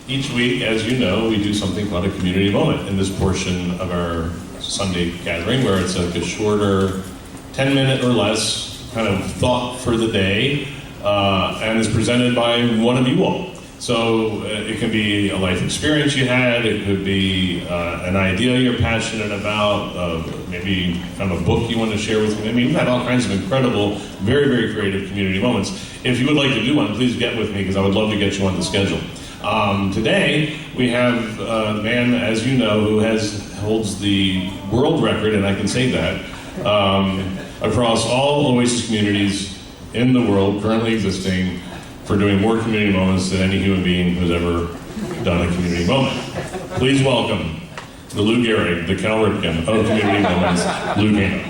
Each week, as you know, we do something called a community moment in this portion of our Sunday gathering, where it's like a shorter, 10-minute or less kind of thought for the day, and is presented by one of you all. So it can be a life experience you had, it could be an idea you're passionate about, maybe kind of a book you want to share with me. I mean, we've had all kinds of incredible, very, very creative community moments. If you would like to do one, please get with me, because I would love to get you on the schedule. Today, we have a man, as you know, who holds the world record, and I can say that, across all Oasis communities in the world currently existing, for doing more community moments than any human being who's ever done a community moment. Please welcome the Lou Gehrig, the Cal Ripken of community moments, Lou Kana.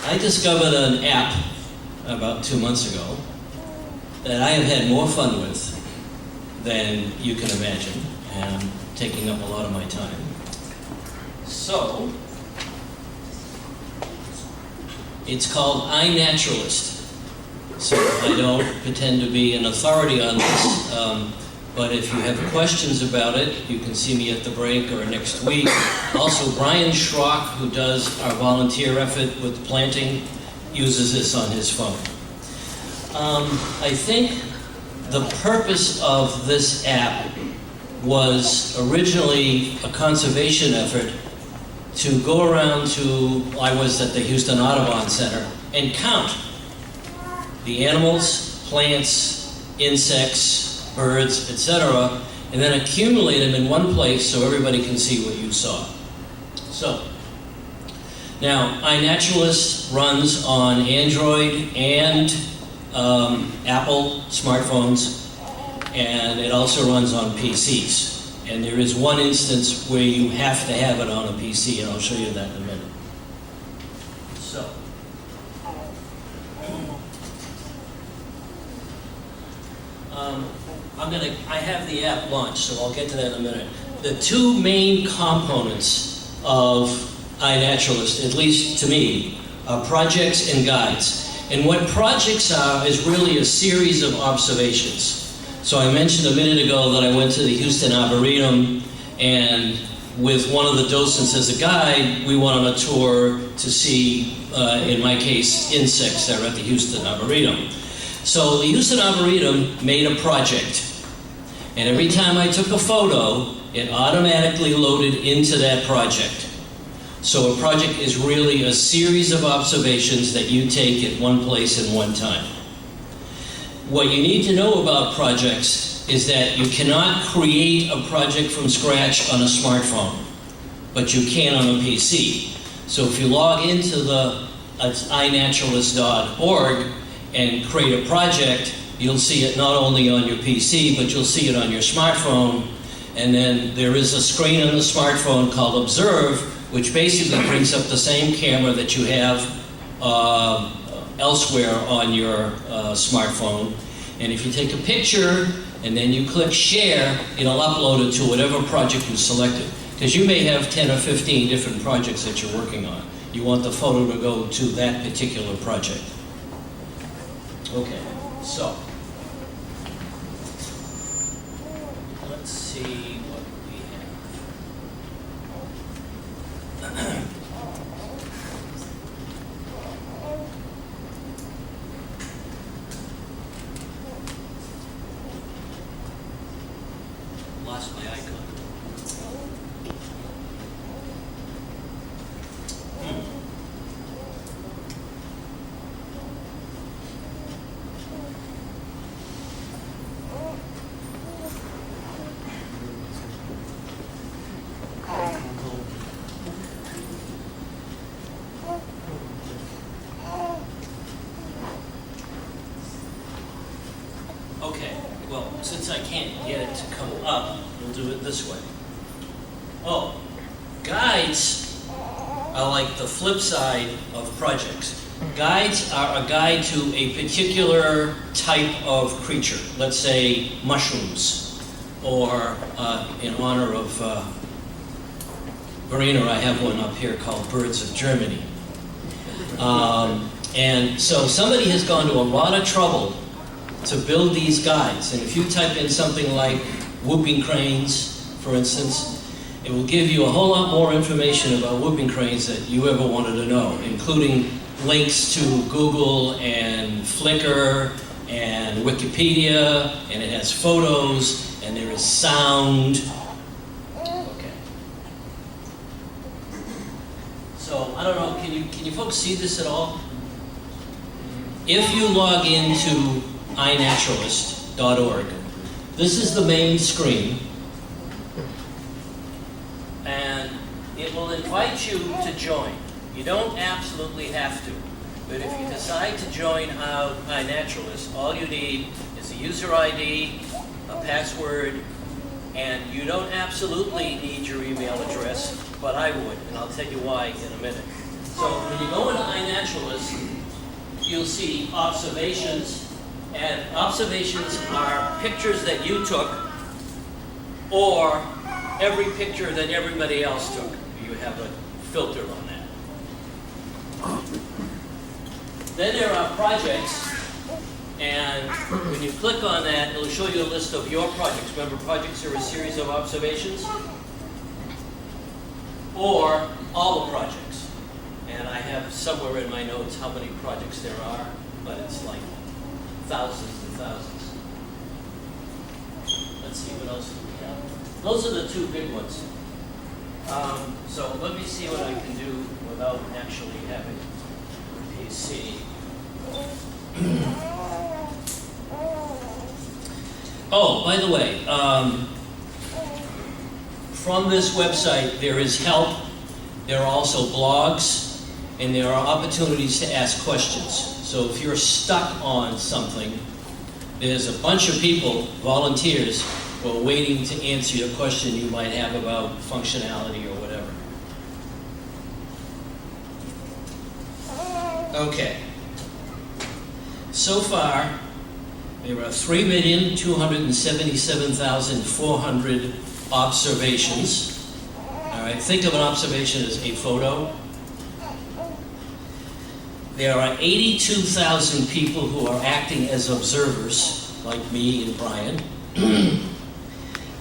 I discovered an app about 2 months ago that I have had more fun with than you can imagine, and taking up a lot of my time. So, it's called iNaturalist. So I don't pretend to be an authority on this, but if you have questions about it, you can see me at the break or next week. Also, Brian Schrock, who does our volunteer effort with planting, uses this on his phone. I think the purpose of this app was originally a conservation effort to go around to, I was at the Houston Audubon Center, and count the animals, plants, insects, birds, etc., and then accumulate them in one place so everybody can see what you saw. So, now, iNaturalist runs on Android and Apple smartphones, and it also runs on PCs. And there is one instance where you have to have it on a PC, and I'll show you that in a minute. So, I have the app launched, so I'll get to that in a minute. The two main components of iNaturalist, at least to me, are projects and guides. And what projects are is really a series of observations. So I mentioned a minute ago that I went to the Houston Arboretum, and with one of the docents as a guide, we went on a tour to see, in my case, insects that are at the Houston Arboretum. So the Houston Arboretum made a project, and every time I took a photo, it automatically loaded into that project. So a project is really a series of observations that you take at one place at one time. What you need to know about projects is that you cannot create a project from scratch on a smartphone, but you can on a PC. So if you log into the iNaturalist.org and create a project, you'll see it not only on your PC, but you'll see it on your smartphone. And then there is a screen on the smartphone called Observe, which basically brings up the same camera that you have elsewhere on your smartphone. And if you take a picture and then you click share, it'll upload it to whatever project you selected. Because you may have 10 or 15 different projects that you're working on. You want the photo to go to that particular project. Okay, so let's see what we have. Lost my icon. Okay, well, since I can't get it to come up, we'll do it this way. Oh, guides are like the flip side of projects. Guides are a guide to a particular type of creature, let's say mushrooms, or in honor of Verena, I have one up here called Birds of Germany. And so somebody has gone to a lot of trouble to build these guides. And if you type in something like whooping cranes, for instance, it will give you a whole lot more information about whooping cranes that you ever wanted to know, including links to Google and Flickr and Wikipedia, and it has photos, and there is sound. Okay. So, I don't know, can you folks see this at all? If you log into iNaturalist.org, this is the main screen, and it will invite you to join. You don't absolutely have to, but if you decide to join iNaturalist, all you need is a user ID, a password, and you don't absolutely need your email address, but I would, and I'll tell you why in a minute. So when you go into iNaturalist, you'll see observations, and observations are pictures that you took or every picture that everybody else took. You have a filter on that. Then there are projects, and when you click on that, it'll show you a list of your projects. Remember, projects are a series of observations, or all the projects. And I have somewhere in my notes how many projects there are, but it's like thousands and thousands. Let's see, what else do we have? Those are the two big ones. So let me see what I can do without actually having a PC. Oh, by the way, from this website there is help. There are also blogs, and there are opportunities to ask questions. So if you're stuck on something, there's a bunch of people, volunteers, who are waiting to answer your question you might have about functionality or whatever. Okay. So far, there are 3,277,400 observations. All right, think of an observation as a photo. There are 82,000 people who are acting as observers, like me and Brian.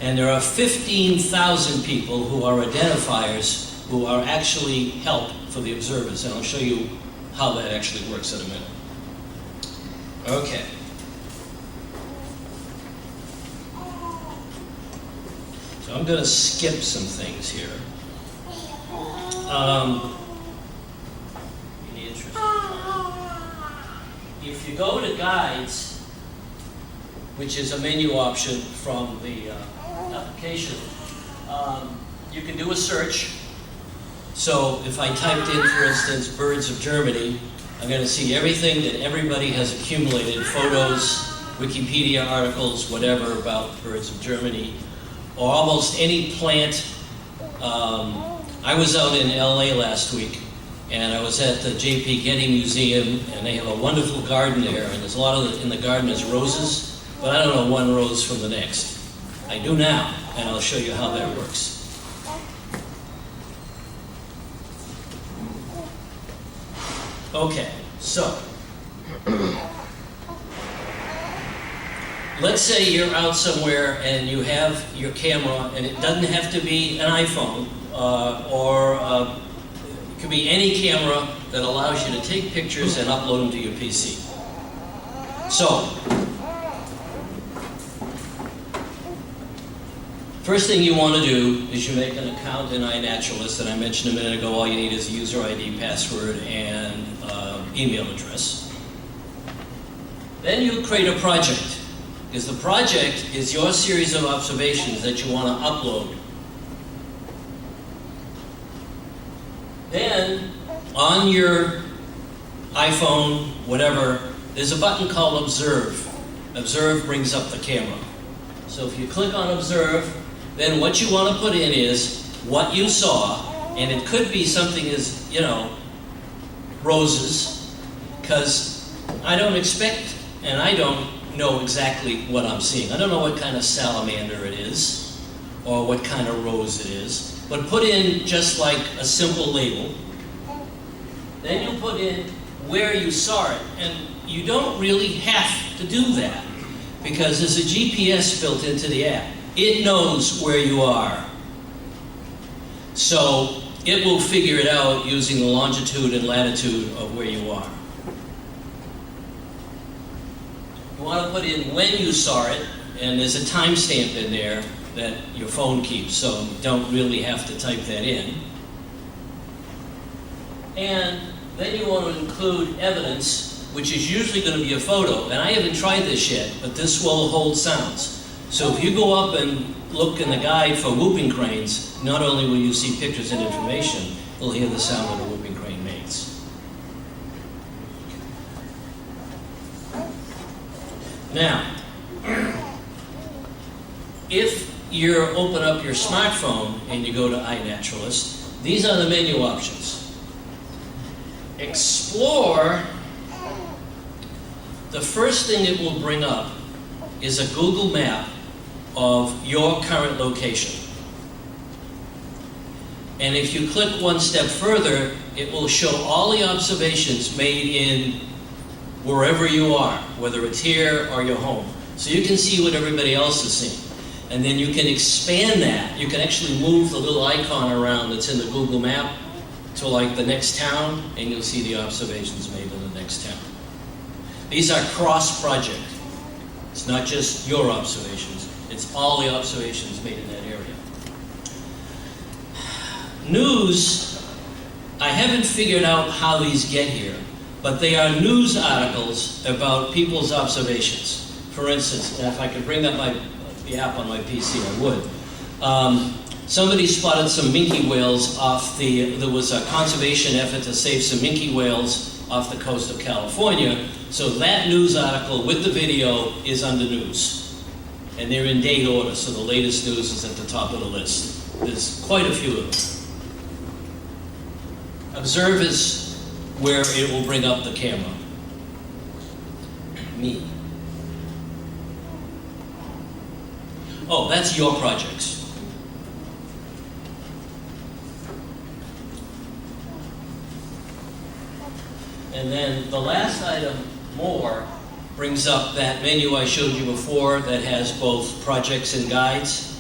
And there are 15,000 people who are identifiers who are actually help for the observers. And I'll show you how that actually works in a minute. Okay. So I'm going to skip some things here. If you go to Guides, which is a menu option from the application, you can do a search. So if I typed in, for instance, birds of Germany, I'm going to see everything that everybody has accumulated, photos, Wikipedia articles, whatever, about birds of Germany, or almost any plant. I was out in LA last week, and I was at the J.P. Getty Museum, and they have a wonderful garden there, and there's a lot of, in the garden is roses, but I don't know one rose from the next. I do now, and I'll show you how that works. Okay, so let's say you're out somewhere and you have your camera, and it doesn't have to be an iPhone, or it could be any camera that allows you to take pictures and upload them to your PC. So, first thing you want to do is you make an account in iNaturalist, and I mentioned a minute ago, all you need is a user ID, password, and email address. Then you create a project, because the project is your series of observations that you want to upload. Then, on your iPhone, whatever, there's a button called Observe. Observe brings up the camera. So if you click on Observe, then what you want to put in is what you saw, and it could be something as, roses, because I don't expect, and I don't know exactly what I'm seeing. I don't know what kind of salamander it is, or what kind of rose it is, but put in just like a simple label. Then you put in where you saw it, and you don't really have to do that because there's a GPS built into the app. It knows where you are. So it will figure it out using the longitude and latitude of where you are. You want to put in when you saw it, and there's a timestamp in there that your phone keeps, so you don't really have to type that in. And then you want to include evidence, which is usually going to be a photo. And I haven't tried this yet, but this will hold sounds. So if you go up and look in the guide for whooping cranes, not only will you see pictures and information, you'll hear the sound that a whooping crane makes. Now, if you open up your smartphone and you go to iNaturalist, these are the menu options. Explore, the first thing it will bring up is a Google map of your current location. And if you click one step further, it will show all the observations made in wherever you are, whether it's here or your home. So you can see what everybody else is seeing. And then you can expand that. You can actually move the little icon around that's in the Google map to like the next town, and you'll see the observations made in the next town. These are cross-project. It's not just your observations, it's all the observations made in that area. News, I haven't figured out how these get here, but they are news articles about people's observations. For instance, and if I could bring up the app on my PC, I would. Somebody spotted some minke whales there was a conservation effort to save some minke whales off the coast of California. So that news article with the video is under news. And they're in date order, so the latest news is at the top of the list. There's quite a few of them. Observe is where it will bring up the camera. Me. Oh, that's your projects. And then the last item, more, brings up that menu I showed you before that has both projects and guides.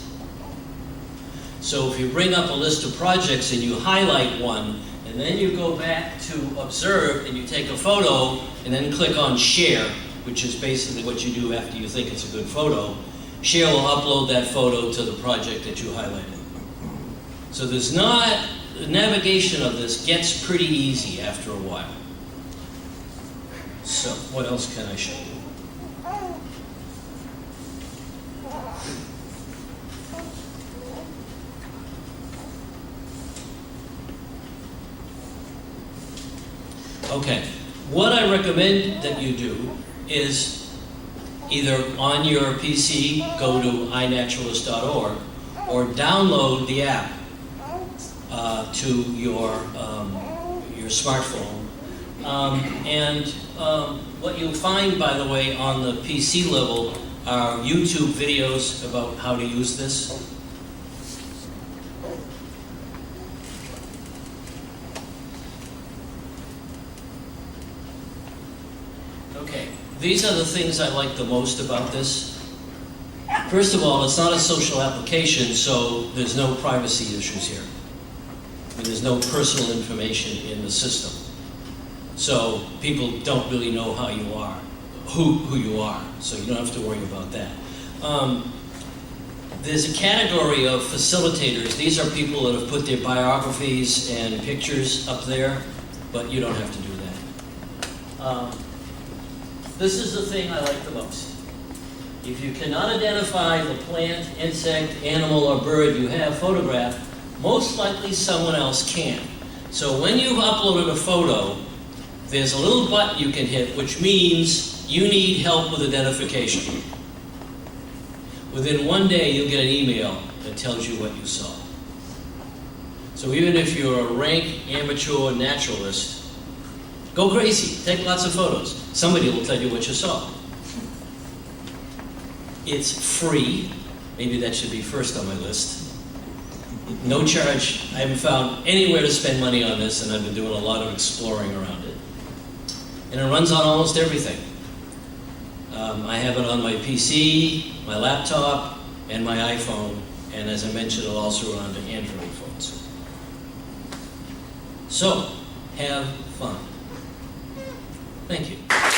So if you bring up a list of projects and you highlight one, and then you go back to observe and you take a photo and then click on share, which is basically what you do after you think it's a good photo, share will upload that photo to the project that you highlighted. So there's not, the navigation of this gets pretty easy after a while. So, what else can I show you? Okay, what I recommend that you do is either on your PC, go to iNaturalist.org, or download the app to your smartphone. What you'll find, by the way, on the PC level are YouTube videos about how to use this. Okay, these are the things I like the most about this. First of all, it's not a social application, so there's no privacy issues here. And there's no personal information in the system. So people don't really know how you are, who you are, so you don't have to worry about that. There's a category of facilitators. These are people that have put their biographies and pictures up there, but you don't have to do that. This is the thing I like the most. If you cannot identify the plant, insect, animal, or bird you have photographed, most likely someone else can. So when you've uploaded a photo, there's a little button you can hit, which means you need help with identification. Within one day, you'll get an email that tells you what you saw. So even if you're a rank amateur naturalist, go crazy, take lots of photos. Somebody will tell you what you saw. It's free. Maybe that should be first on my list. No charge. I haven't found anywhere to spend money on this, and I've been doing a lot of exploring around it. And it runs on almost everything. I have it on my PC, my laptop, and my iPhone, and as I mentioned, it'll also run onto Android phones. So, have fun. Thank you.